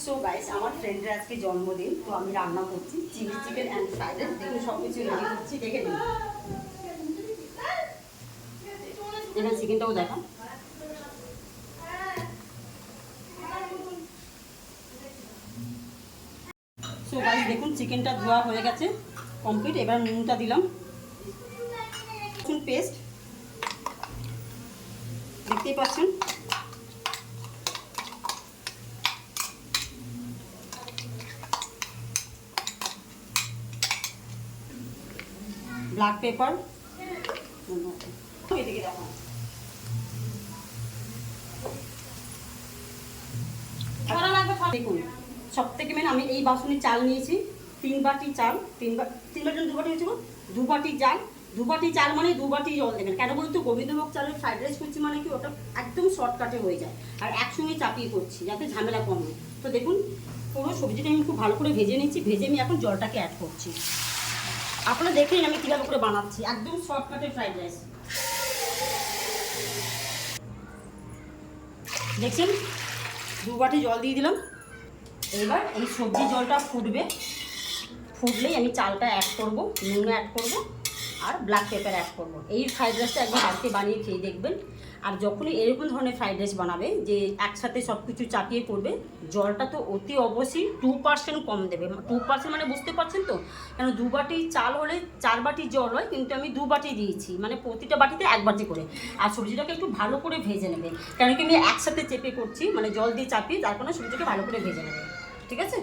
So guys, আমার ফ্রেন্ডের আজকে জন্মদিন, তো আমি রান্না করছি chilli chicken and fried rice. দেখুন সব কিছু রেডি করছি, দেখে নিন। এখানে চিকেনটাও দেখা। সো গাইস দেখুন, চিকেনটা ধোয়া হয়ে গেছে কমপ্লিট। এবার নুনটা দিলাম, রসুন পেস্ট দেখতেই পাচ্ছেন, ব্ল্যাক পেপার, এদিকে দেখো দেখুন। সব থেকে মেন, আমি এই বাসনে চাল নিয়েছি 3 বাটি চাল। 3 বাটি 2 বাটি হয়েছে, 2 বাটি চাল। 2 বাটি চাল মানে 2 বাটি জল দেবেন। কেন বলতো, গোবিন্দভোগ চালের ফ্রাইড রাইস করছি মানে কি, ওটা একদম শর্টকাটে হয়ে যায়। আর একসঙ্গে চাপিয়ে করছি যাতে ঝামেলা কম হয়। তো দেখুন, পুরো সবজিটা আমি খুব ভালো করে ভেজে নিচ্ছি। ভেজে আমি এখন জলটাকে অ্যাড করছি। আপনারা দেখেন আমি কীভাবে করে বানাচ্ছি, একদম শর্টকাটে ফ্রাইড রাইস। দেখছেন, 2 বাটি জল দিয়ে দিলাম। এবার এই সবজি জলটা ফুটলেই আমি চালটা অ্যাড করব, নুন অ্যাড করব আর ব্ল্যাক পেপার অ্যাড করব। এই ফ্রাইড রাইসটা একবার বাড়িতে বানিয়ে খেয়ে দেখবেন। আর যখনই এরকম ধরনের ফ্রাইড রাইস বানাবে, যে একসাথে সব কিছু চাপিয়ে করবে, জলটা তো অতি অবশ্যই 2% কম দেবে। 2% মানে বুঝতে পারছেন তো, কেন 2 বাটি চাল হলে 4 বাটি জল হয়, কিন্তু আমি 2 বাটি দিয়েছি, মানে প্রতিটা বাটিতে 1 বাটি করে। আর সবজিটাকে একটু ভালো করে ভেজে নেবে, কেন কি আমি একসাথে চেপে করছি, মানে জল দিয়ে চাপিয়ে, তারপরে সবজিটাকে ভালো করে ভেজে নেবে। ঠিক আছে,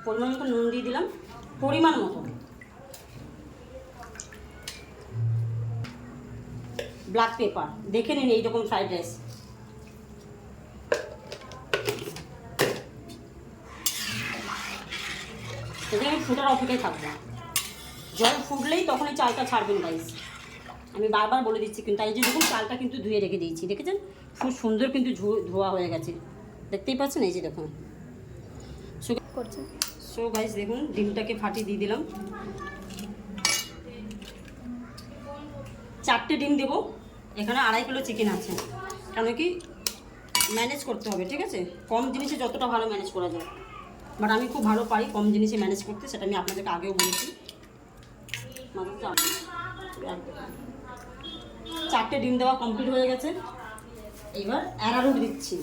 পরিমাণ মতো নুন দিয়ে দিলাম, পরিমাণ মতো। ব্ল্যাক পেপার দেখে নিন, এইরকম ফ্রাইড রাইস। এখানে আমি ফুটার অপেক্ষায় থাকবো। জল ফুটলেই তখন এই চালটা ছাড়বেন গাইস, আমি বারবার বলে দিচ্ছি। কিন্তু এই যে দেখুন, চালটা কিন্তু ধুয়ে রেখে দিয়েছি, দেখেছেন খুব সুন্দর কিন্তু ধোয়া হয়ে গেছে, দেখতেই পাচ্ছেন। এই যে দেখুন করছে। সো গাইস দেখুন, ডিমটাকে ফাটিয়ে দিয়ে দিলাম। 4টে ডিম দেবো। এখানে 2.5 কিলো চিকেন আছে, কেন কি ম্যানেজ করতে হবে। ঠিক আছে, কম জিনিসে যতটা ভালো ম্যানেজ করা যায়, বাট আমি খুব ভালো পারি কম জিনিসে ম্যানেজ করতে, সেটা আমি আপনাদেরকে আগেও বলেছি। 4টে ডিম দেওয়া কমপ্লিট হয়ে গেছে। এবার অ্যারারুট দিচ্ছি।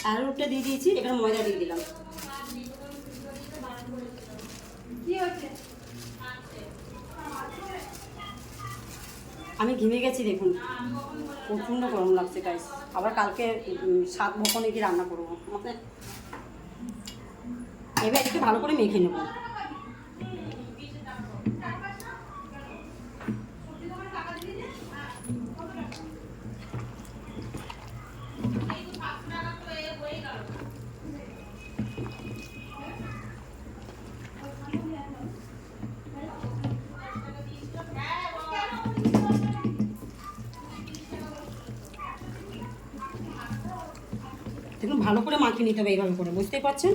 অ্যারারুটটা দিয়ে দিয়েছি, এখানে ময়দা দিয়ে দিলাম। আমি ঘেমে গেছি দেখুন, প্রচণ্ড গরম লাগছে গাইস। আবার কালকে শাক বকনে কি রান্না করবো, এবার একটু ভালো করে মেখে নেব। দেখুন ভালো করে মাখিয়ে নিতে হবে এইভাবে করে, বুঝতেই পারছেন।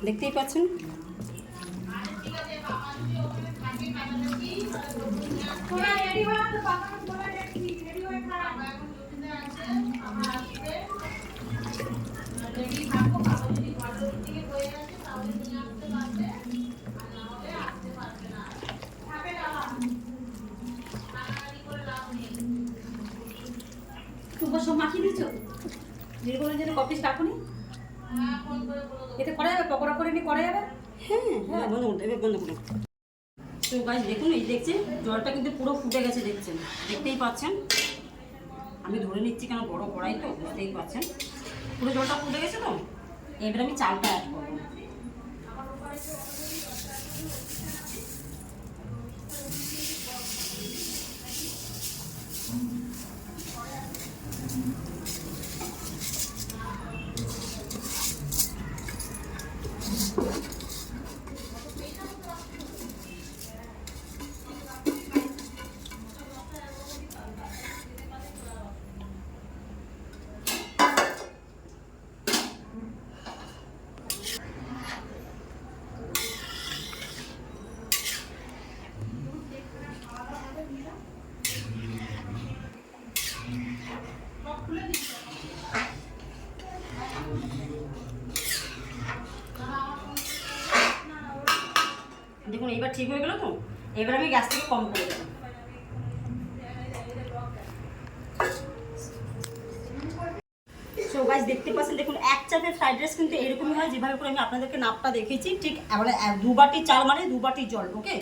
দেখতেই পাচ্ছেন। সব মাখিয়ে দিচ্ছ, যেরকম যেন কপিস রাখুনি, এতে করা যাবে, পকোড়া করে নিয়ে করা যাবে। হ্যাঁ হ্যাঁ, বন্ধ করতে হবে, বন্ধ করুন। তো গাইস দেখুন, এই দেখছেন জলটা কিন্তু পুরো ফুটে গেছে, দেখতেই পাচ্ছেন। আমি ধরে নিচ্ছি, কেন বড় কড়াই তো, বুঝতেই পাচ্ছেন। পুরো জলটা ফুটে গেছে তো, এবার আমি চালটা অ্যাড করবো। দেখুন এইবার ঠিক হয়ে গেল তো। এবার আমি গ্যাস থেকে কম করে দেবো। সো গাইস দেখতে পাচ্ছেন, দেখুন এক চাপের ফ্রাইড রাইস কিন্তু এরকমই হয় যেভাবে করে আমি আপনাদেরকে নাপটা দেখেছি, ঠিক এবারে 2 বাটি চাল মানে 2 বাটি জল। ওকে,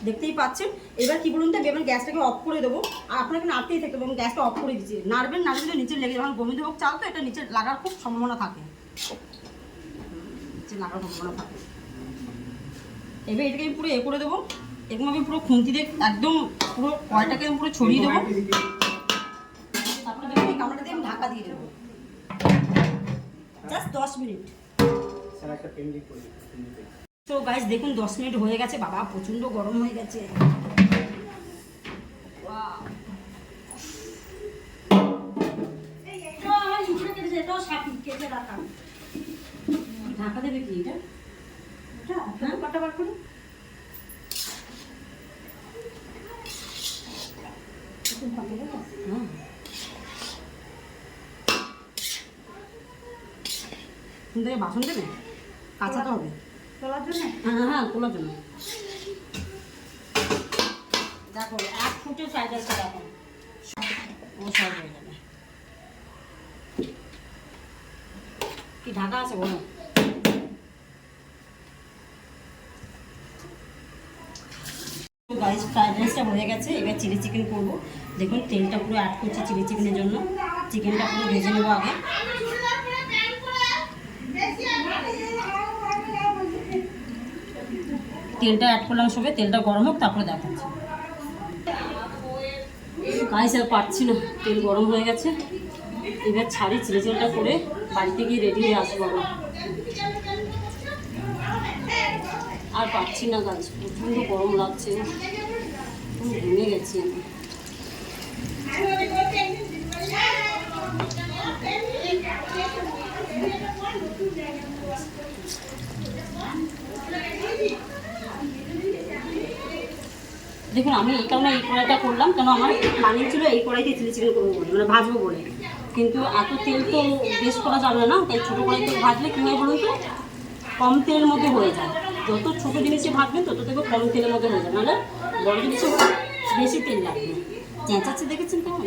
দেখতেই পাচ্ছেন। এবার কি বলুন তো, এবার গ্যাসটাকে অফ করে দেবো, আর আপনাকে নাড়তেই থাকতে হবে এবং গ্যাসটা অফ করে দিচ্ছি। নাড়বেন, না দিলে নিচে লেগে যখন গোবিন্দভোগ চাল তো এটা নিচে লাগার খুব সম্ভাবনা থাকে, নিচে লাগার সম্ভাবনা থাকে। এবার এটাকে আমি পুরো করে দেবো, এরকম আমি পুরো খুন্তি দিয়ে একদম পুরো কয়টাকে আমি পুরো ছড়িয়ে দেবো। তারপরে দেখুন এই কামড়টা দিয়ে আমি ঢাকা দিয়ে দেবো জাস্ট 10 মিনিট। তো গাইস দেখুন 10 মিনিট হয়ে গেছে। বাবা প্রচণ্ড গরম হয়ে গেছে। ঢাকা দেবে কি এটা? কাটা বার করে বাসন দেবে, কাঁচাতে হবে তোলার জন্য। হ্যাঁ তোলার জন্য। দেখো 1 ফুটের ফ্রাইড রাইসটা দেখো ও সব হয়ে যাবে। কি ঢাকা আছে বলো? গাইস ফ্রাইড রাইসটা হয়ে গেছে। এবার চিলি চিকেন করবো। দেখুন তেলটা পুরো অ্যাড করছি চিলি চিকেনের জন্য। চিকেনটা পুরো ভেজে নেবো আগে। তেলটা অ্যাড করলাম সবে, তেলটা গরম হোক তারপরে দেখাচ্ছি। গাইস আর পারছি না, তেল গরম হয়ে গেছে। এবার ছাড়ি, চিলি চিকেনটা করে বাড়িতে গিয়ে রেডি হয়ে আসবো। আর পারছি না গাইস, প্রচণ্ড গরম লাগছে, ঘেমে গেছি আমি। দেখুন আমি এই কারণে এই কড়াইটা করলাম, কেন আমার প্ল্যানিং ছিল এই কড়াইতে চিলি চিকেন করবো বলে, মানে ভাজবো বলে। কিন্তু এত তেল তো বেস্ট করা যাবে না, তাই ছোটো কড়াইতে ভাজলে কী হয় বলুন তো, কম তেলের মধ্যে হয়ে যায়। যত ছোটো জিনিসে ভাজবেন তত দেখবে কম তেলের মধ্যে হয়ে যায়, নাহলে বড় জিনিসে বেশি তেল লাগবে। চেঁচাচ্ছে দেখেছেন কেমন?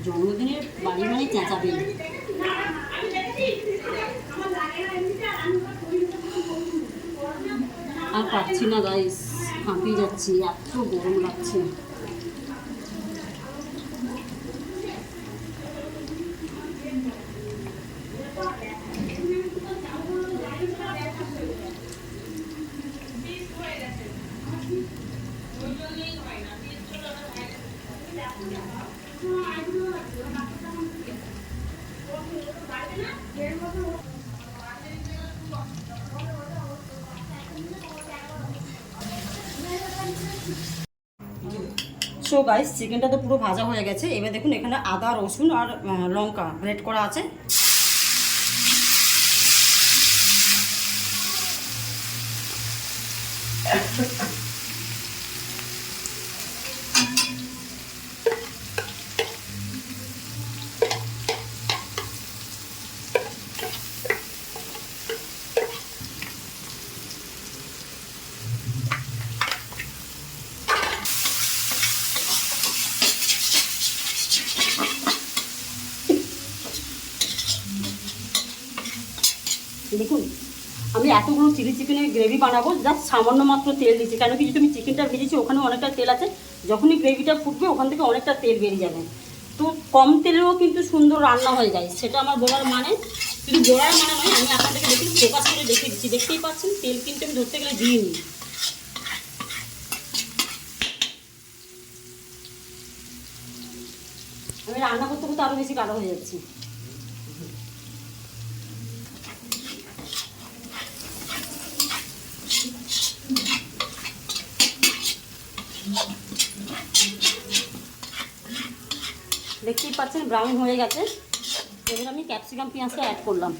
জন্মদিনের বাড়ি মানে চেঁচাবেন। আর পাচ্ছি না গাইস, হাঁপিয়ে যাচ্ছি, এত গরম লাগছে। সো গাইস চিকেনটা তো পুরো ভাজা হয়ে গেছে। এবার দেখুন এখানে আদা রসুন আর লঙ্কা গ্রেট করা আছে। দেখুন আমি এতগুলো চিলি চিকেনের গ্রেভি বানাবো, জাস্ট সামান্য মাত্র তেল দিচ্ছি, কেন কি তুমি চিকেনটা ভেজেছি ওখানে অনেকটা তেল আছে, যখনই গ্রেভিটা ফুটবে ওখান থেকে অনেকটা তেল বেরিয়ে যাবে। তো কম তেলেও কিন্তু সুন্দর রান্না হয়ে যায়, সেটা আমার বলার মানে, শুধু বলার মানে নয়, আমি আপনাদেরকে দেখুন ফোকাস করে দেখিয়ে দিচ্ছি। দেখতেই পাচ্ছেন তেল কিন্তু আমি ধরতে গেলে দিইনি। আমি রান্না করতে করতে আরও বেশি কালো হয়ে যাচ্ছি। দেখতেই পাচ্ছেন ব্রাউন হয়ে গেছে। এবার আমি ক্যাপসিকাম পেঁয়াজটা অ্যাড করলাম।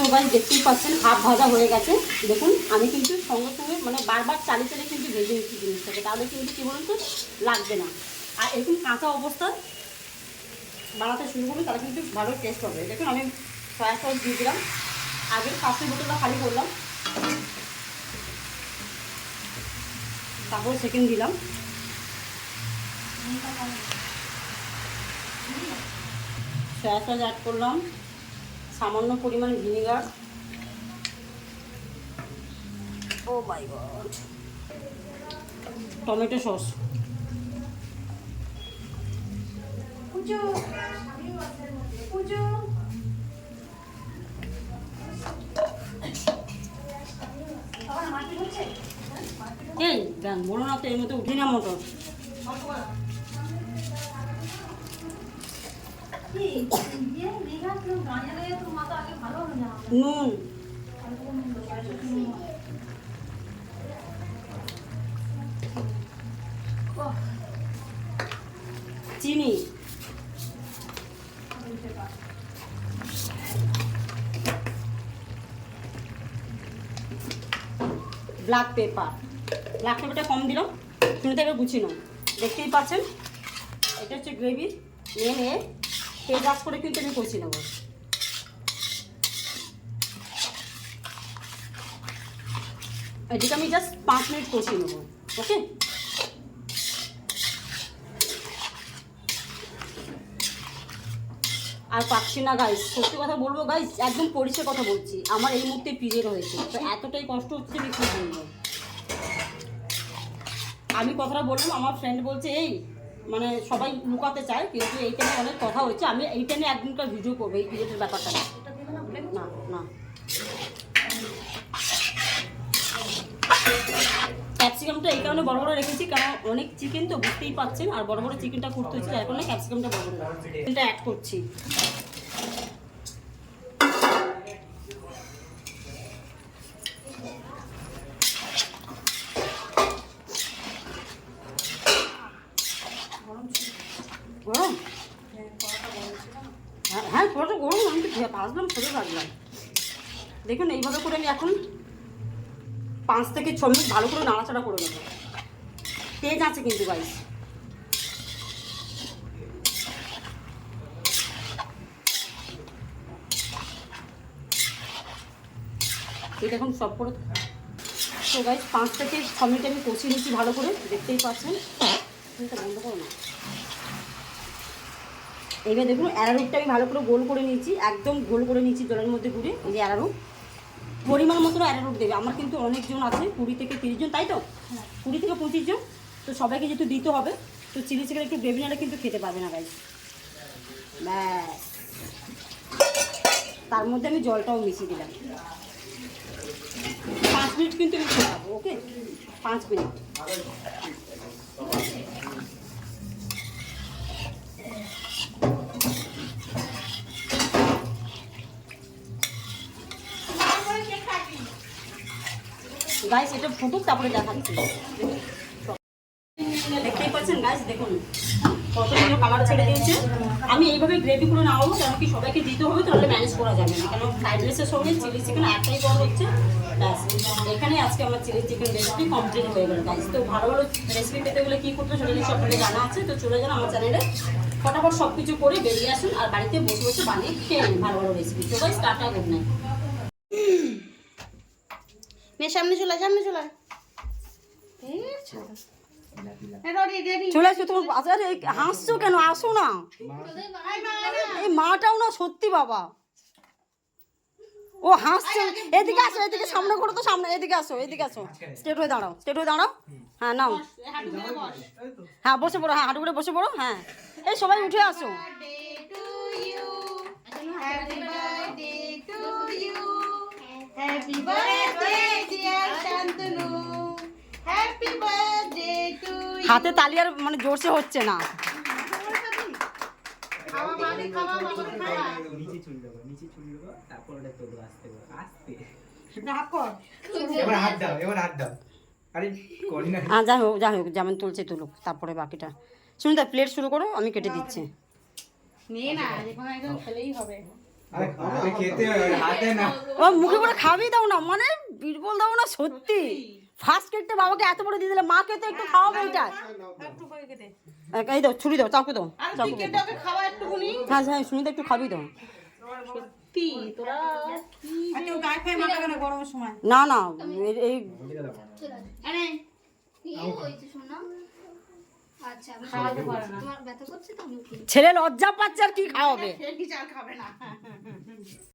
তো গাইস দেখতেই পাচ্ছেন হাফ ভাজা হয়ে গেছে। দেখুন আমি কিন্তু সঙ্গে সঙ্গে মানে বারবার চালিয়ে চালিয়ে কিন্তু ভেজে নিচ্ছি জিনিসটাকে, তাহলে কিন্তু কী বলুন তো লাগবে না। আর এরকম কাঁচা অবস্থায় বানাতে শুরু করুন, তাহলে কিন্তু ভালো টেস্ট হবে। দেখুন আমি সয়া সস দিয়ে দিলাম, আগের ফার্স্টের বোতলটা খালি করলাম, তারপর সেকেন্ড দিলাম। সয়া সস অ্যাড করলাম, সামান্য পরিমাণ ভিনেগার, ও মাই গড, টমেটো সস, এই গান বলো না তো, এর মধ্যে উঠে না মোটর। নুন, চিনি, ব্ল্যাক পেপার। ব্ল্যাক পেপারটা কম দিলাম, শুনেতে এবার গুছিয়ে নাও। দেখতেই পাচ্ছেন এটা হচ্ছে গ্রেভি। নিয়ে নিয়ে তেল আঁচ করে কিন্তু আমি কষিয়ে নেবো। এদিকে আমি জাস্ট 5 মিনিট কষিয়ে নেবো। ওকে, আর পাচ্ছি না গাইস, সত্যি কথা বলবো গাইস, একদম পরিষ্কার কথা বলছি, আমার এই মুহূর্তে পিরিয়ড হয়েছে, তো এতটাই কষ্ট হচ্ছে আমি কী বলবো। আমি কথাটা বললাম, আমার ফ্রেন্ড বলছে এই মানে সবাই লুকাতে চায়, কিন্তু এইটা নিয়ে অনেক কথা হচ্ছে, আমি এইটা নিয়ে একদিনকার ভিডিও করবো, এই পিরিয়ডের ব্যাপারটা। না না, ক্যাপসিকামটা এই কারণে বড় বড় রেখেছি, কারণ অনেক চিকেন তো বুঝতেই পাচ্ছেন, আর বড় বড় চিকেনটা করতে হচ্ছে, যার কারণে ক্যাপসিকামটা বড় বড় চিকেনটা অ্যাড করছি। গরম, হ্যাঁ পুরোটা গরম, আমি তো ভাজলাম, ছোটো ভাজলাম। দেখুন এইভাবে করে আমি এখন 5 থেকে 6 মিনিট ভালো করে নাড়াচাড়া করে নেবো। তেজ আছে কিন্তু গাইস। এটা এখন সব করে তো গাইস 5 থেকে 6 মিনিট আমি কষিয়ে নিচ্ছি ভালো করে, দেখতেই পাচ্ছেন। এটা বন্ধ করো না। এবার দেখুন অ্যারারুটটা আমি ভালো করে গোল করে নিয়েছি, একদম গোল করে নিয়েছি জলের মধ্যে গুঁড়ে। এই যে অ্যারারুট, পরিমাণ মতো অ্যারারুট দেবে। আমার কিন্তু অনেকজন আছে, 20 থেকে 30 জন, তাই তো 20 থেকে 25 জন, তো সবাইকে যেহেতু দিতে হবে, তো চিলি চিকেন একটু গ্রেভি নাহলে কিন্তু খেতে পারবে না গাইস। ব্যাস, তার মধ্যে আমি জলটাও মিশিয়ে দিলাম। 5 মিনিট কিন্তু আমি ফোটাবো। ওকে, 5 মিনিট। গাইস এটা ফুটুক, তারপরে দেখাচ্ছি। দেখতেই পাচ্ছেন গাইস, দেখুন কতগুলো কালার ছেড়ে দিয়েছে। আমি এইভাবে গ্রেভি করে নামাবো, কারণ কি সবাইকে দিতে হবে, তাহলে ম্যানেজ করা যাবে না, কারণ ফ্রাইড রাইসের সঙ্গে চিলি চিকেন একটাই বড় হচ্ছে। ব্যাস, এখানে আজকে আমার চিলি চিকেন রেসিপি কমপ্লিট হয়ে গেল গাইস। তো ভালো ভালো রেসিপি পেতে গেলে কী করতে সেটা নিয়ে সবটাকে জানা আছে, তো চলে যান আমার চ্যানেলে, ফটাফট সব কিছু করে বেরিয়ে আসুন, আর বাড়িতে বসে বসে বানিয়ে খেয়ে নিন ভালো ভালো রেসিপি। তো গাইস টাটা, গুড নাইট। সামনে চলে, সামনে চলে, চলে আসো তোমার বাজারে। হাসছো কেন, আসো না। এই মাটাও না সত্যি বাবা। ও হাসছে। এদিকে আসো, এদিকে সামনে করো তো, সামনে এদিকে আসো, এদিকে আসো, স্ট্রেট হয়ে দাঁড়াও, স্ট্রেট হয়ে দাঁড়াও। হ্যাঁ নাও, হ্যাঁ বসে পড়ো, হ্যাঁ হাঁটু করে বসে পড়ো। হ্যাঁ এই সবাই উঠে আসো। Happy birthday dear Shantanu. Happy birthday to you. হাতে তালি আর মানে জোরসে হচ্ছে না। খাওয়া মানে খাওয়া বাবাকে খাওয়া। নিচে চুল দেবো, নিচে চুল দেবো, তারপর ওটা তোলো আস্তে করে, আস্তে। হাত কর। এবার হাত দাও, এবার হাত দাও। আরে করি না। হ্যাঁ যাই হোক, যাই হোক, যেমন তুলছে তুলুক, তারপরে বাকিটা। সুমিতা প্লেট শুরু করো, আমি কেটে দিচ্ছি। নিয়ে না, যেখানে একদম খেলেই হবে। আরে আরে খেতে হয়, হাতে না। ও মুখে করে খাবেই দাও না, মানে বীরবল দাও না, সত্যি ফার্স্ট কেকটা বাবাকে এত বড় দিয়ে দিলে, মাকে তো একটু খাওয়াবো এটা। একটু করে কেটে। এই দাও, ছুরি দাও, চাকু দাও, আর চাকু তুই দাও। কেটে ওকে খাওয়া একটুখানি। হ্যাঁ হ্যাঁ সুমিতা একটু খাবি দাও। সত্যি তোরা কি আর কেউ গায়ে ফায়ে মাখাবে না গরমের সময়। না না এই আরে এই হয়েছে শোনা। আচ্ছা আমি খাওয়াতে পারে না। তোমার ব্যথা করছে তো আমি উঠি। ছেলে লজ্জা পাচ্ছে আর কি খাওয়াবে। খেয়ে কি চাল খাবে না।